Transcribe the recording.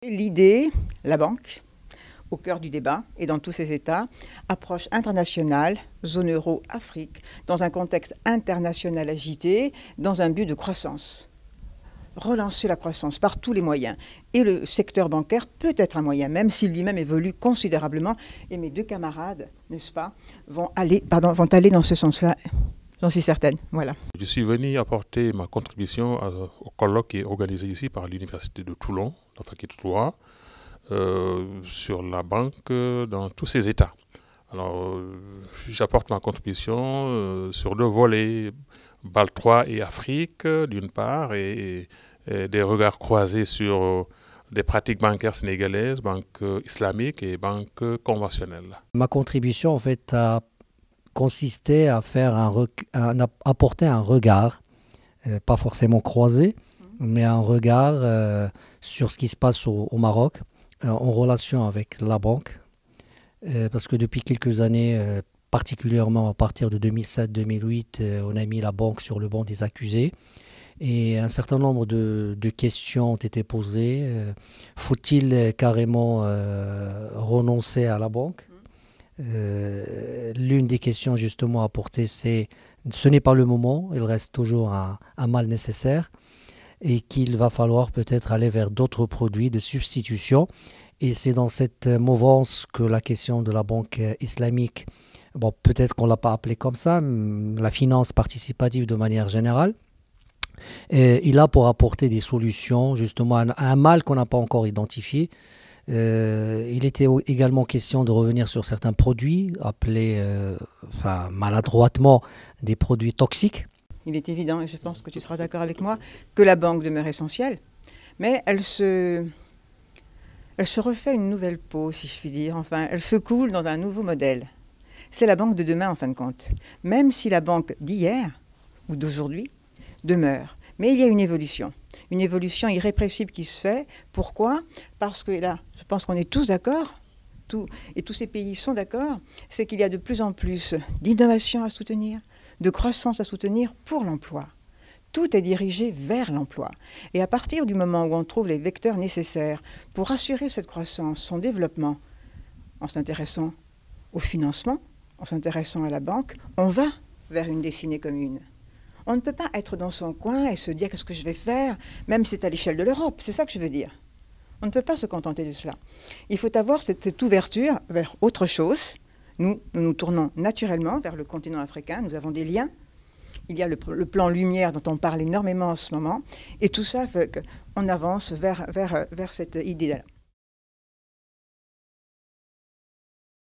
L'idée, la banque, au cœur du débat et dans tous ses États, approche internationale, zone euro, Afrique, dans un contexte international agité, dans un but de croissance. Relancer la croissance par tous les moyens. Et le secteur bancaire peut être un moyen, même s'il lui-même évolue considérablement. Et mes deux camarades, n'est-ce pas, vont aller dans ce sens-là. J'en suis certaine. Voilà. Je suis venu apporter ma contribution au colloque qui est organisé ici par l'Université de Toulon, la faculté de droit, sur la banque dans tous ses états. Alors, j'apporte ma contribution sur deux volets, BAL 3 et Afrique, d'une part, et des regards croisés sur des pratiques bancaires sénégalaises, banques islamiques et banques conventionnelles. Ma contribution, en fait, a consisté à apporter un regard, pas forcément croisé, mais un regard sur ce qui se passe au Maroc, en relation avec la banque. Parce que depuis quelques années, particulièrement à partir de 2007-2008, on a mis la banque sur le banc des accusés. Et un certain nombre de questions ont été posées. Faut-il carrément renoncer à la banque ? L'une des questions justement apportées, c'est ce n'est pas le moment, il reste toujours un mal nécessaire et qu'il va falloir peut-être aller vers d'autres produits de substitution. Et c'est dans cette mouvance que la question de la banque islamique, bon, peut-être qu'on ne l'a pas appelée comme ça, la finance participative de manière générale, il a pour apporter des solutions justement à un mal qu'on n'a pas encore identifié. Il était également question de revenir sur certains produits, appelés maladroitement des produits toxiques. Il est évident, et je pense que tu seras d'accord avec moi, que la banque demeure essentielle, mais elle se refait une nouvelle peau, si je puis dire. Enfin, elle se coule dans un nouveau modèle. C'est la banque de demain, en fin de compte. Même si la banque d'hier ou d'aujourd'hui demeure. Mais il y a une évolution irrépressible qui se fait. Pourquoi ? Parce que là, je pense qu'on est tous d'accord, et tous ces pays sont d'accord, c'est qu'il y a de plus en plus d'innovation à soutenir, de croissance à soutenir pour l'emploi. Tout est dirigé vers l'emploi. Et à partir du moment où on trouve les vecteurs nécessaires pour assurer cette croissance, son développement, en s'intéressant au financement, en s'intéressant à la banque, on va vers une destinée commune. On ne peut pas être dans son coin et se dire qu'est-ce que je vais faire, même si c'est à l'échelle de l'Europe, c'est ça que je veux dire. On ne peut pas se contenter de cela. Il faut avoir cette ouverture vers autre chose. Nous nous tournons naturellement vers le continent africain, nous avons des liens. Il y a le plan Lumière dont on parle énormément en ce moment, et tout ça fait qu'on avance vers cette idée-là.